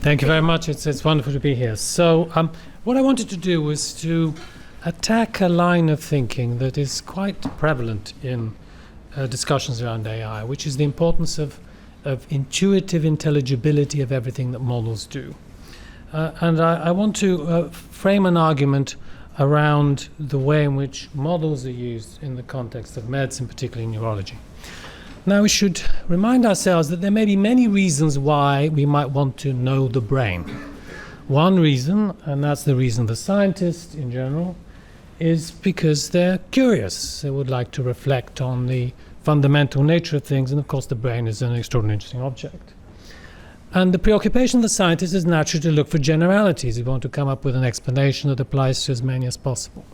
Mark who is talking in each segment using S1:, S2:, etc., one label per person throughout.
S1: Thank you very much. It's wonderful to be here. So what I wanted to do was to attack a line of thinking that is quite prevalent in discussions around AI, which is the importance of intuitive intelligibility of everything that models do. And I want to frame an argument around the way in which models are used in the context of medicine, particularly neurology. Now, we should remind ourselves that there may be many reasons why we might want to know the brain. One reason, and that's the reason the scientists in general, is because they're curious. They would like to reflect on the fundamental nature of things, and of course the brain is an extraordinarily interesting object. And the preoccupation of the scientist is naturally to look for generalities. We want to come up with an explanation that applies to as many as possible.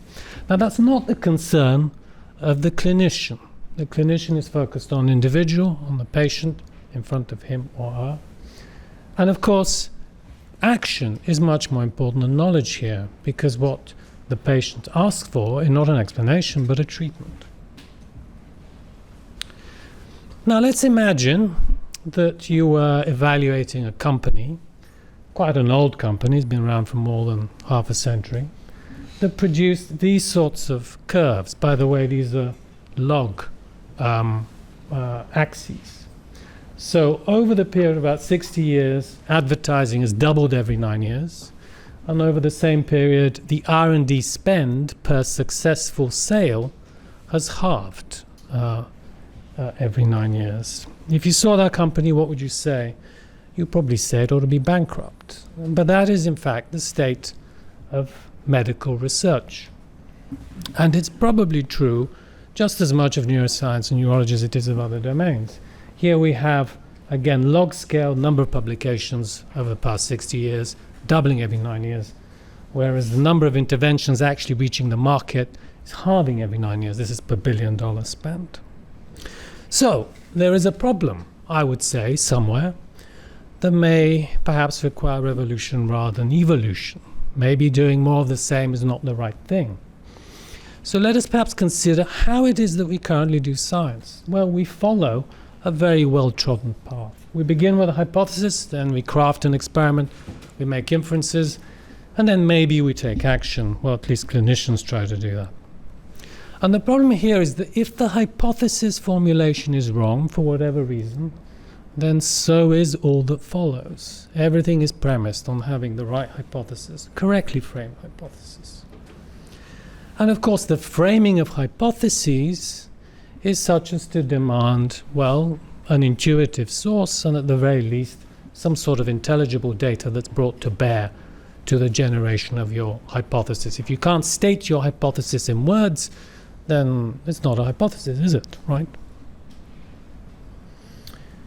S1: Now, that's not the concern of the clinician. The clinician is focused on the individual, on the patient in front of him or her. And of course, action is much more important than knowledge here, because what the patient asks for is not an explanation, but a treatment. Now, let's imagine that you were evaluating a company, quite an old company, it's been around for more than half a century, that produced these sorts of curves. By the way, these are log axes. So over the period of about 60 years, advertising has doubled every 9 years. And over the same period, the R&D spend per successful sale has halved every 9 years. If you saw that company, what would you say? You'd probably say it ought to be bankrupt. But that is, in fact, the state of medical research. And it's probably true just as much of neuroscience and neurology as it is of other domains. Here we have, again, log scale number of publications over the past 60 years, doubling every 9 years, whereas the number of interventions actually reaching the market is halving every 9 years. This is per $1 billion spent. So there is a problem, I would say, somewhere that may perhaps require revolution rather than evolution. Maybe doing more of the same is not the right thing. So let us perhaps consider how it is that we currently do science. Well, we follow a very well-trodden path. We begin with a hypothesis, then we craft an experiment, we make inferences, and then maybe we take action. Well, at least clinicians try to do that. And the problem here is that if the hypothesis formulation is wrong for whatever reason, then so is all that follows. Everything is premised on having the right hypothesis, correctly framed hypothesis. And of course, the framing of hypotheses is such as to demand, well, an intuitive source, and at the very least, some sort of intelligible data that's brought to bear to the generation of your hypothesis. If you can't state your hypothesis in words, then it's not a hypothesis, is it? Right?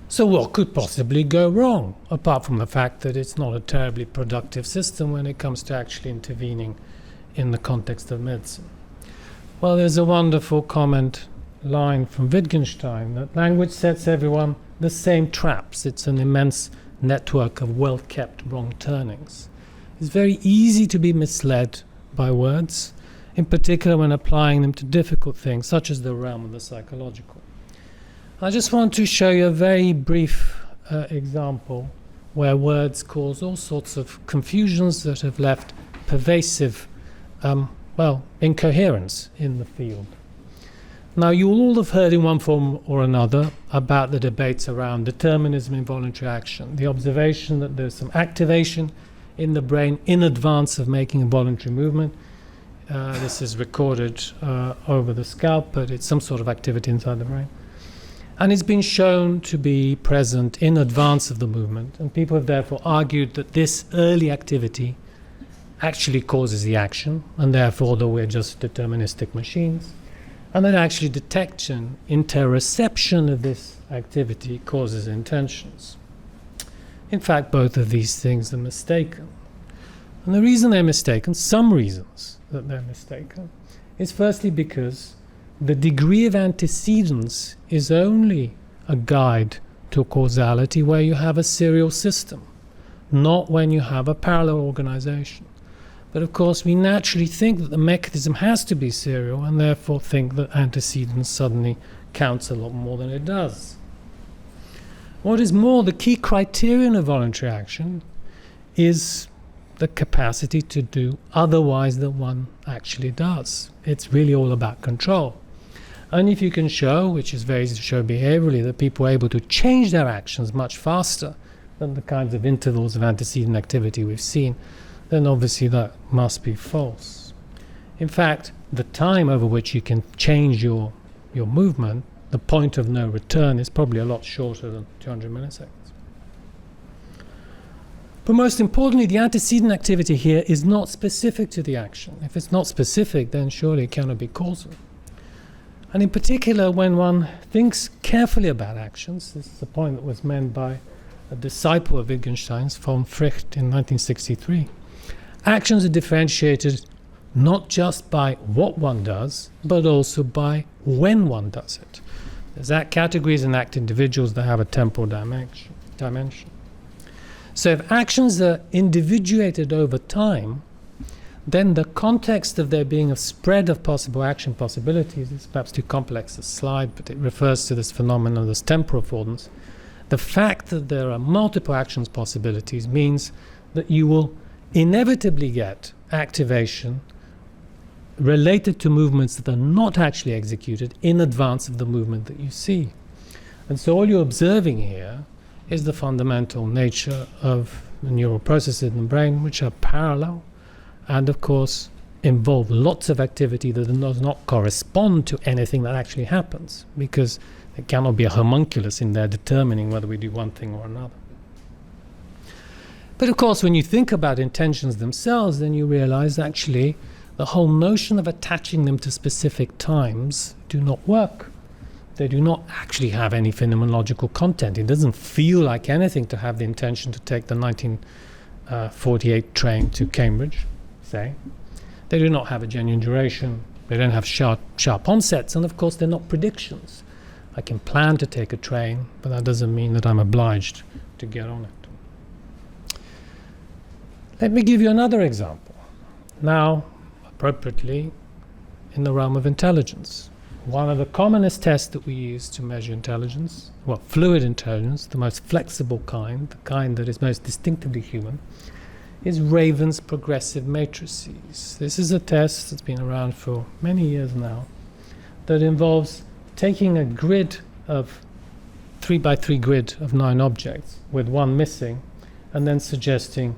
S1: So what could possibly go wrong, apart from the fact that it's not a terribly productive system when it comes to actually intervening in the context of medicine? Well, there's a wonderful line from Wittgenstein that language sets everyone the same traps. It's an immense network of well-kept wrong turnings. It's very easy to be misled by words, in particular when applying them to difficult things, such as the realm of the psychological. I just want to show you a very brief example where words cause all sorts of confusions that have left pervasive incoherence in the field. Now, you will all have heard in one form or another about the debates around determinism in voluntary action, the observation that there's some activation in the brain in advance of making a voluntary movement. This is recorded over the scalp, but it's some sort of activity inside the brain. And it's been shown to be present in advance of the movement, and people have therefore argued that this early activity actually causes the action, and therefore that we're just deterministic machines, and that actually detection, interoception of this activity causes intentions. In fact, both of these things are mistaken. And the reason they're mistaken, some reasons that they're mistaken, is firstly because the degree of antecedence is only a guide to causality where you have a serial system, not when you have a parallel organization. But of course, we naturally think that the mechanism has to be serial, and therefore think that antecedence suddenly counts a lot more than it does. What is more, the key criterion of voluntary action is the capacity to do otherwise than one actually does. It's really all about control. And if you can show, which is very easy to show behaviorally, that people are able to change their actions much faster than the kinds of intervals of antecedent activity we've seen, then obviously that must be false. In fact, the time over which you can change your movement, the point of no return, is probably a lot shorter than 200 milliseconds. But most importantly, the antecedent activity here is not specific to the action. If it's not specific, then surely it cannot be causal. And in particular, when one thinks carefully about actions, this is a point that was made by a disciple of Wittgenstein's, von Fricht, in 1963, actions are differentiated not just by what one does, but also by when one does it. There's act categories and act individuals that have a temporal dimension. So if actions are individuated over time, then the context of there being a spread of possible action possibilities is perhaps too complex a slide, but it refers to this phenomenon as temporal affordance. The fact that there are multiple actions possibilities means that you will inevitably get activation related to movements that are not actually executed in advance of the movement that you see. And so all you're observing here is the fundamental nature of the neural processes in the brain, which are parallel and, of course, involve lots of activity that does not correspond to anything that actually happens, because there cannot be a homunculus in there determining whether we do one thing or another. But, of course, when you think about intentions themselves, then you realize actually the whole notion of attaching them to specific times do not work. They do not actually have any phenomenological content. It doesn't feel like anything to have the intention to take the 1948 train to Cambridge, say. They do not have a genuine duration. They don't have sharp onsets. And of course, they're not predictions. I can plan to take a train, but that doesn't mean that I'm obliged to get on it. Let me give you another example. Now, appropriately, in the realm of intelligence. One of the commonest tests that we use to measure intelligence, well, fluid intelligence, the most flexible kind, the kind that is most distinctively human, is Raven's progressive matrices. This is a test that's been around for many years now that involves taking a grid of 3x3 grid of 9 objects with one missing and then suggesting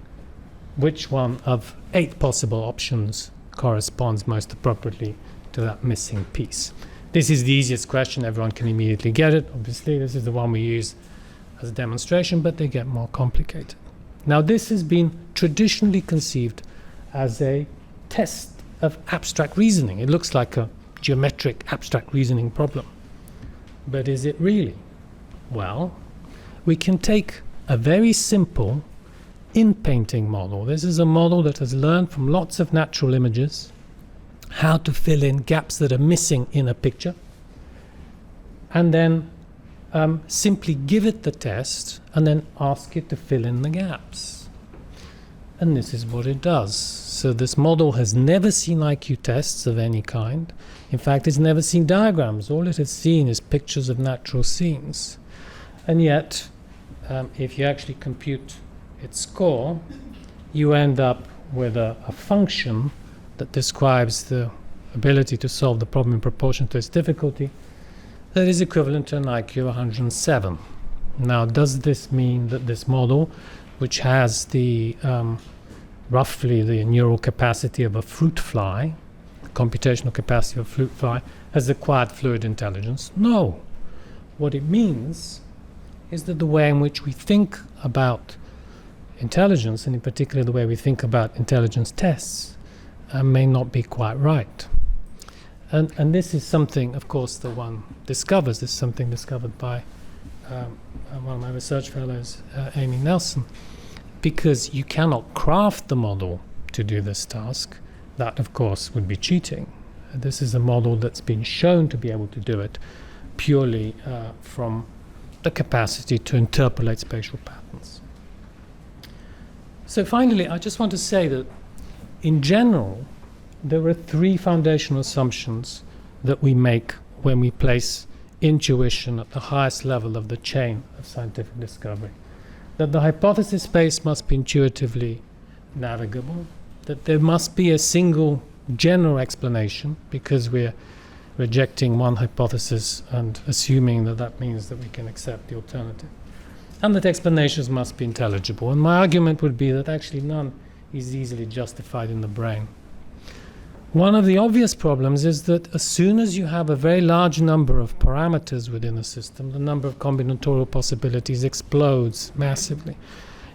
S1: which one of 8 possible options corresponds most appropriately to that missing piece. This is the easiest question. Everyone can immediately get it. Obviously, this is the one we use as a demonstration, but they get more complicated. Now, this has been traditionally conceived as a test of abstract reasoning. It looks like a geometric abstract reasoning problem. But is it really? Well, we can take a very simple in-painting model. This is a model that has learned from lots of natural images how to fill in gaps that are missing in a picture, and then simply give it the test and then ask it to fill in the gaps. And this is what it does. So this model has never seen IQ tests of any kind. In fact, it's never seen diagrams. All it has seen is pictures of natural scenes. And yet, if you actually compute its score, you end up with a function that describes the ability to solve the problem in proportion to its difficulty that is equivalent to an IQ of 107. Now, does this mean that this model, which has the roughly the neural capacity of a fruit fly, the computational capacity of a fruit fly, has acquired fluid intelligence? No. What it means is that the way in which we think about intelligence, and in particular the way we think about intelligence tests, may not be quite right. And this is something, of course, that one discovers. This is something discovered by one of my research fellows, Amy Nelson, because you cannot craft the model to do this task. That, of course, would be cheating. This is a model that's been shown to be able to do it purely from the capacity to interpolate spatial patterns. So finally, I just want to say that in general, there are 3 foundational assumptions that we make when we place intuition at the highest level of the chain of scientific discovery. that the hypothesis space must be intuitively navigable, that there must be a single general explanation, because we're rejecting one hypothesis and assuming that that means that we can accept the alternative, and that explanations must be intelligible. And my argument would be that actually none is easily justified in the brain. One of the obvious problems is that as soon as you have a very large number of parameters within a system, the number of combinatorial possibilities explodes massively.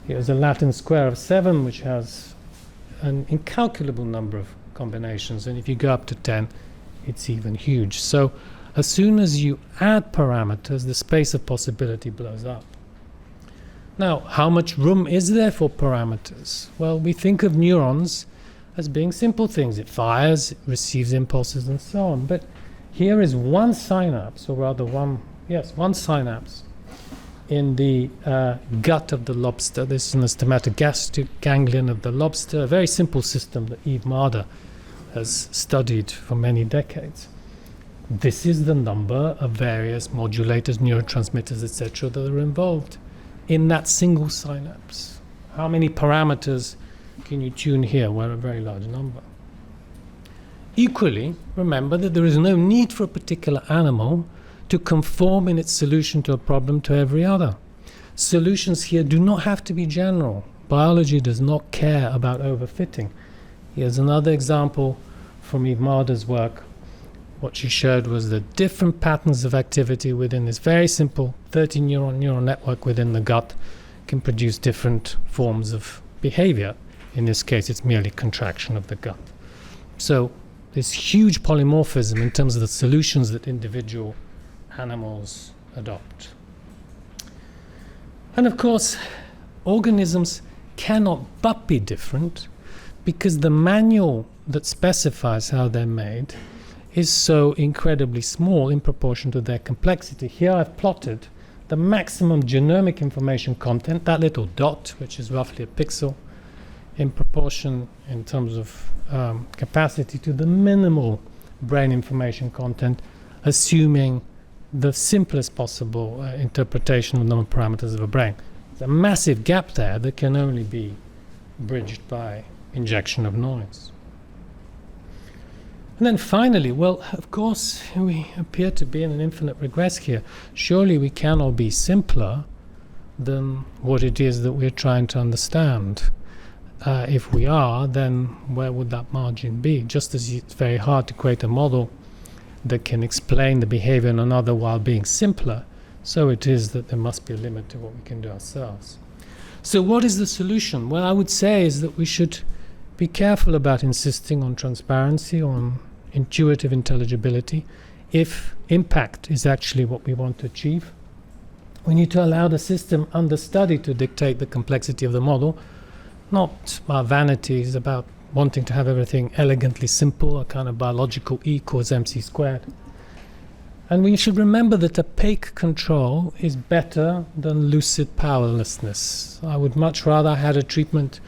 S1: Here's a Latin square of 7, which has an incalculable number of combinations, and if you go up to 10, it's even huge. So as soon as you add parameters, the space of possibility blows up. Now, how much room is there for parameters? Well, we think of neurons as being simple things. It fires, it receives impulses, and so on. But here is one synapse, or rather one synapse in the gut of the lobster. This is an stomatogastric ganglion of the lobster, a very simple system that Yves Marder has studied for many decades. This is the number of various modulators, neurotransmitters, etc., that are involved in that single synapse. How many parameters can you tune here? Well, a very large number. Equally, remember that there is no need for a particular animal to conform in its solution to a problem to every other. Solutions here do not have to be general. Biology does not care about overfitting. Here's another example from Yves Marder's work. What she showed was the different patterns of activity within this very simple 30-neuron neural network within the gut can produce different forms of behavior. In this case, it's merely contraction of the gut. So this huge polymorphism in terms of the solutions that individual animals adopt. And of course, organisms cannot but be different, because the manual that specifies how they're made is so incredibly small in proportion to their complexity. Here I've plotted the maximum genomic information content, that little dot, which is roughly a pixel, in proportion in terms of capacity to the minimal brain information content, assuming the simplest possible interpretation of number parameters of a brain. There's a massive gap there that can only be bridged by injection of noise. And then finally, well, of course, we appear to be in an infinite regress here. Surely we cannot be simpler than what it is that we're trying to understand. If we are, then where would that margin be? Just as it's very hard to create a model that can explain the behavior in another while being simpler, so it is that there must be a limit to what we can do ourselves. So what is the solution? Well, I would say is that we should be careful about insisting on transparency, on intuitive intelligibility. If impact is actually what we want to achieve, we need to allow the system under study to dictate the complexity of the model. Not our vanities about wanting to have everything elegantly simple, a kind of biological E equals mc squared. And we should remember that opaque control is better than lucid powerlessness. I would much rather had a treatment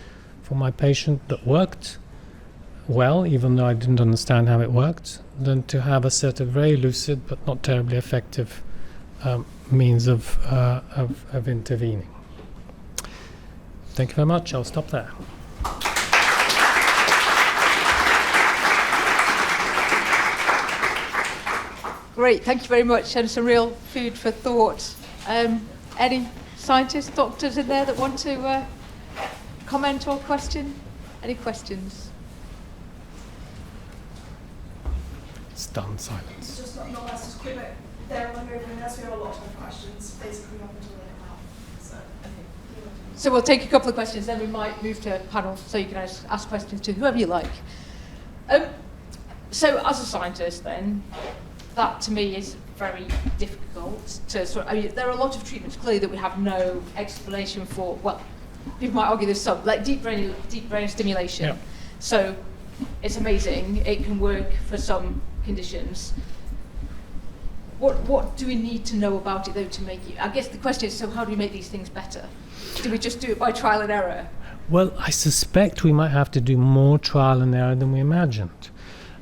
S1: for my patient that worked well, even though I didn't understand how it worked, than to have a set of very lucid but not terribly effective means of intervening. Thank you very much. I'll stop there.
S2: Great, thank you very much, and some real food for thought. Any scientists, doctors in there that want to comment or question? Any questions?
S1: Stunned silence.
S3: It's just not less just quick, but they're wondering unless we have a lot of questions, basically up until they come out. So,
S2: So we'll take a couple of questions, then we might move to panel, so you can ask questions to whoever you like. So as a scientist then, that to me is very difficult to sort of, I mean, there are a lot of treatments clearly that we have no explanation for. Well, people might argue there's some, like deep brain stimulation.
S1: Yeah.
S2: So it's amazing, it can work for some conditions. What do we need to know about it though to make it? I guess the question is, so how do we make these things better? Do we just do it by trial and error?
S1: Well, I suspect we might have to do more trial and error than we imagined.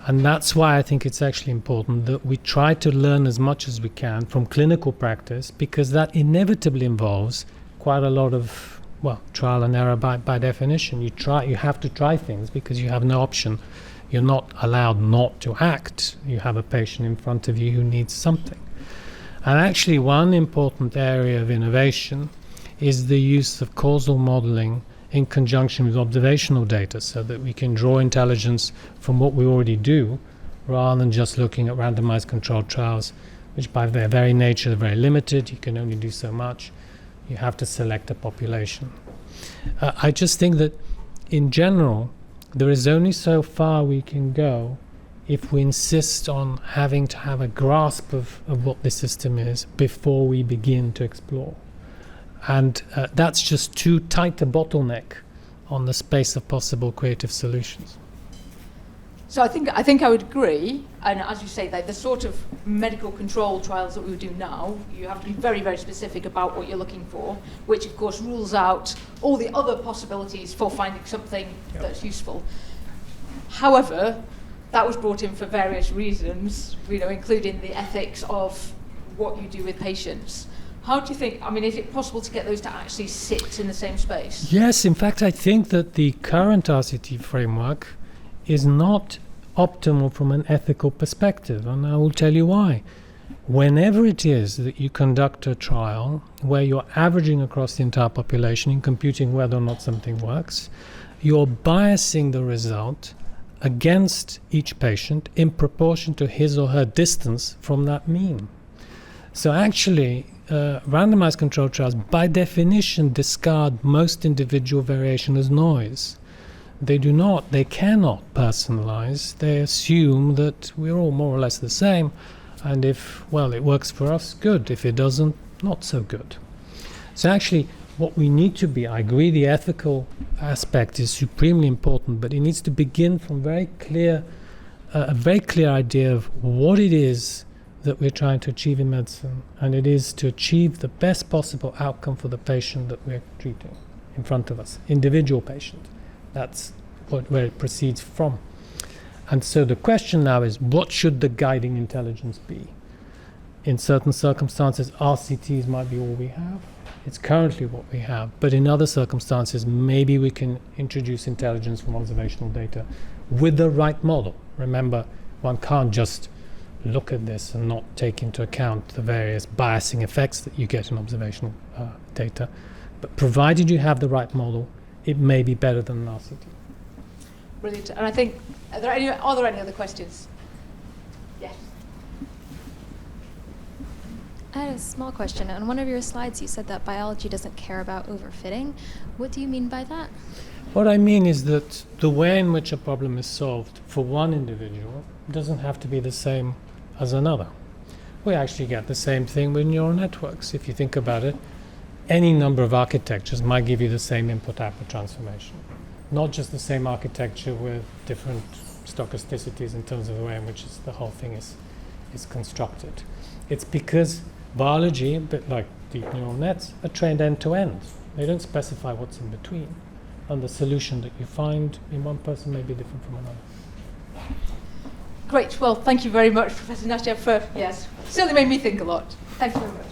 S1: And that's why I think it's actually important that we try to learn as much as we can from clinical practice, because that inevitably involves quite a lot of, well, trial and error by definition. You have to try things because you have no option. You're not allowed not to act. You have a patient in front of you who needs something. And actually, one important area of innovation is the use of causal modeling in conjunction with observational data, so that we can draw intelligence from what we already do, rather than just looking at randomized controlled trials, which by their very nature are very limited. You can only do so much. You have to select a population. I just think that in general, there is only so far we can go if we insist on having to have a grasp of what the system is before we begin to explore. And that's just too tight a bottleneck on the space of possible creative solutions.
S2: So I think I would agree, and as you say, the sort of medical control trials that we would do now, you have to be very, very specific about what you're looking for, which of course rules out all the other possibilities for finding something that's useful. However, that was brought in for various reasons, including the ethics of what you do with patients. How do you think, is it possible to get those to actually sit in the same space?
S1: Yes, in fact, I think that the current RCT framework is not optimal from an ethical perspective, and I will tell you why. Whenever it is that you conduct a trial where you're averaging across the entire population and computing whether or not something works, you're biasing the result against each patient in proportion to his or her distance from that mean. So actually, randomized controlled trials, by definition, discard most individual variation as noise. They cannot personalize. They assume that we're all more or less the same, and if, it works for us, good. If it doesn't, not so good. So actually, what we need to be, I agree the ethical aspect is supremely important, but it needs to begin from a very clear idea of what it is that we're trying to achieve in medicine, and it is to achieve the best possible outcome for the patient that we're treating in front of us, individual patient. That's where it proceeds from. And so the question now is, what should the guiding intelligence be? In certain circumstances, RCTs might be all we have. It's currently what we have. But in other circumstances, maybe we can introduce intelligence from observational data with the right model. Remember, one can't just look at this and not take into account the various biasing effects that you get in observational data. But provided you have the right model, it may be better than an RCT.
S2: Brilliant. And I think, are there any other questions? Yes.
S4: I had a small question. On one of your slides, you said that biology doesn't care about overfitting. What do you mean by that?
S1: What I mean is that the way in which a problem is solved for one individual doesn't have to be the same as another. We actually get the same thing with neural networks. If you think about it, any number of architectures might give you the same input-output transformation. Not just the same architecture with different stochasticities in terms of the way in which the whole thing is constructed. It's because biology, a bit like deep neural nets, are trained end-to-end. They don't specify what's in between. And the solution that you find in one person may be different from another.
S2: Great. Well, thank you very much, Professor Nachev, certainly made me think a lot. Thank you very much.